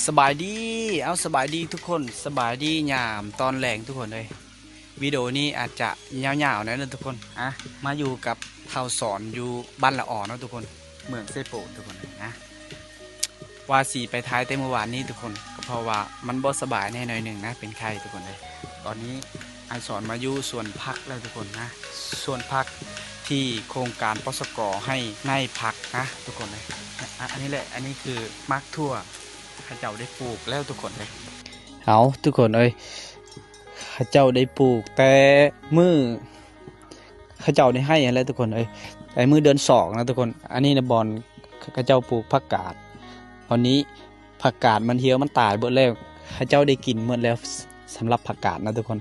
สบายดีเอาสบายดีทุกคนสบายดียามตอนแรงทุกคนเลยวิดีโอนี้อาจจะยาวๆนะทุกคนมาอยู่กับเท่าสอนอยู่บ้านละอ่อนะทุกคนเมืองเซโปทุกคนนะว่าสีไปท้ายเต็มเมื่อวานนี้ทุกคนก็เพราะว่ามันบ่สบายแน่หน่อยหนึ่งนะเป็นไข้ทุกคนเลยตอนนี้ไอสอนมาอยู่ส่วนพักแล้วทุกคนนะส่วนพักที่โครงการปสกให้ในพักนะทุกคนเลยอันนี้แหละอันนี้คือมักทั่วข้าเจ้าได้ปลูกแล้วทุกคนเลยเอาทุกคนเอ้ยข้าเจ้าได้ปลูกแต่มือข้าเจ้าได้ให้อะไรทุกคนเอ้ยแต่มือเดือนสองนะทุกคนอันนี้นะบอลข้าเจ้าปลูกผักกาดตอนนี้ผักกาดมันเหี่ยวมันตายหมดแล้วข้าเจ้าได้กินหมดแล้วสำหรับผักกาดนะทุกคน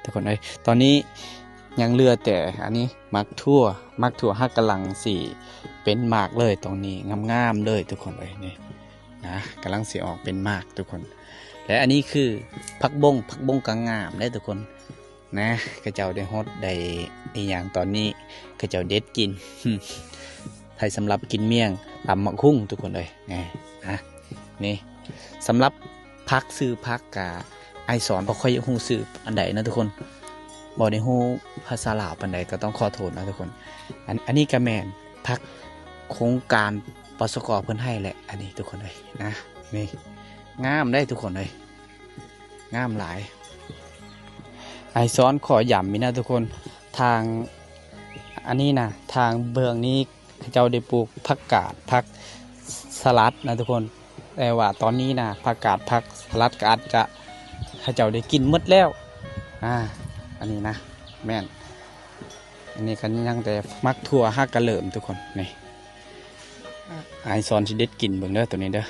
ทุกคนเอ้ยตอนนี้ยังเหลือแต่อันนี้มักทั่วฮักกำลังสี่เป็นหมากเลยตรงนี้งามๆเลยทุกคนเอ้ยนี่นะกำลังสีออกเป็นหมากทุกคนและอันนี้คือผักบงกลางงามได้ทุกคนนะกระเจ้าได้ฮดได้อย่างตอนนี้กระเจ้าเด็ดกิน ไทยสำหรับกินเมี่ยงตำมะคุ้งทุกคนเลยนะนี่สำหรับพักซื้อพักกะไอสอนพอค่อยหูซื้ออันใดนะทุกคนบอกในหูภาษาลาวปันใดก็ต้องขอโทษนะทุกคนอันนี้กระแมนพักโครงการปสกเพิ่นให้แหละอันนี้ทุกคนเลยนะนี่งามได้ทุกคนเลยงามหลายไอซ้อนขอย้ำมีนะทุกคนทางอันนี้นะทางเบื้องนี้เจ้าได้ปลูกผักกาดผักสลัดนะทุกคนแต่ว่าตอนนี้นะผักกาดผักสลัดก็อาจจะเจ้าได้กินหมดแล้วอันนี้นะแม่นอันนี้กันยังแต่มักทั่วฮักกระเหลิมทุกคนนี่ไอซอนชิเด็ดกินเบิ่งเด้อตัวนี้เด้อ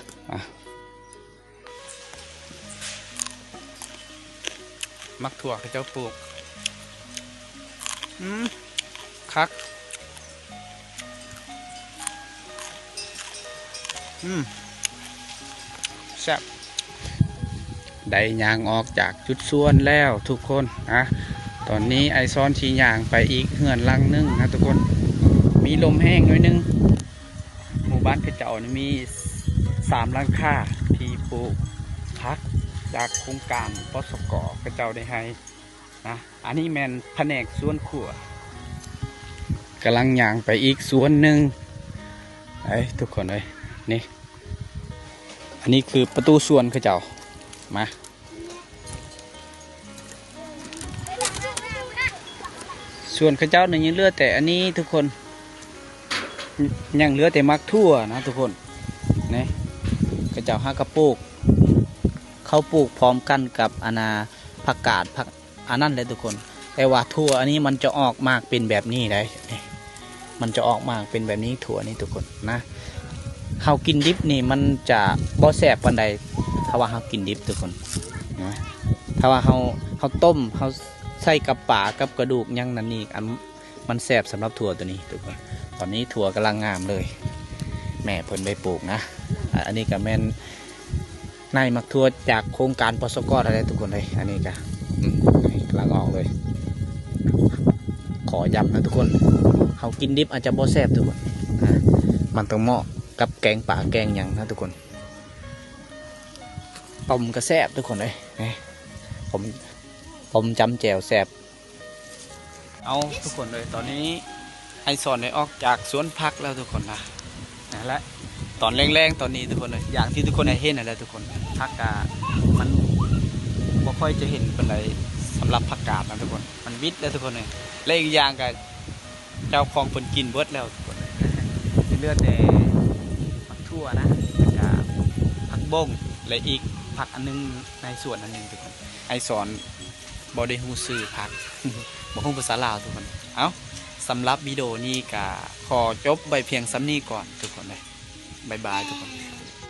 มักถั่วเขาเจ้าปลูกคักแซ่บได้ยางออกจากจุดส่วนแล้วทุกคนตอนนี้ไอซอนชียางไปอีกเหือนลังนึงนะทุกคนมีลมแห้งหน่อยนึงหมู่บ้านเขาเจ้านี่มี3 หลังคาที่ปลูกพักจากโครงการปสกเขาเจ้าได้ให้นะอันนี้แมนแผนกสวนขั่วกำลังย่างไปอีกสวนหนึ่งทุกคนเลยนี่อันนี้คือประตูสวนเขาเจ้ามาส่วนข้าเจ้าเนี่ยยังเหลือแต่อันนี้ทุกคนยังเหลือแต่มักทั่วนะทุกคนนี่ข้าเจ้าห้ากระปุกเขาปลูกพร้อมกันกับผักกาดผักอันนั้นเลยทุกคนแต่ว่าทั่วอันนี้มันจะออกมากเป็นแบบนี้ได้มันจะออกมากเป็นแบบนี้ถั่วนี่ทุกคนนะเขากินดิบนี่มันจะบ่แสบปันใดถ้าว่าเขากินดิบทุกคนนะถ้าว่าเขาต้มเขาใส่กับป่ากับกระดูกยังนั่นนี่มันแสบสำหรับถั่วตัวนี้ทุกคนตอนนี้ถั่วกำลังงามเลยแม่เพิ่นไปปลูกนะอันนี้ก็แม่นนายมักถั่วจากโครงการปสกอะไรทุกคนเลยอันนี้ก็กำลังออกเลยขอย้ำนะทุกคนเขากินดิบอาจจะบ่แสบทุกคนมันต้องเหมาะกับแกงป่าแกงอย่างนะทุกคนต้มก็แสบทุกคนเลยผมจำแจวแสบเอาทุกคนเลยตอนนี้ไอสอนได้ออกจากสวนพักแล้วทุกคนนะและตอนแรงๆตอนนี้ทุกคนเลยอย่างที่ทุกคนได้เห็นอะไรทุกคนพักกามันไม่ค่อยจะเห็นเป็นไรสำหรับผักกาดนะทุกคนมันวิทย์แล้วทุกคนเลยและอีกอย่างก็เจ้าของคนกินเบิดแล้วทุกคนเลยจะเลือดแต่ผักทั่วนะผักกาดผักบงและอีกผักอันนึงในส่วนอันนึงทุกคนไอสอนบอดี้ฮูซื้อพักบอฮูภาษาลาวทุกคนเอาสำหรับวิดีโอนี้ก็ขอจบไปเพียงซ้ำนี้ก่อนทุกคนเลยบ๊ายบายทุกคน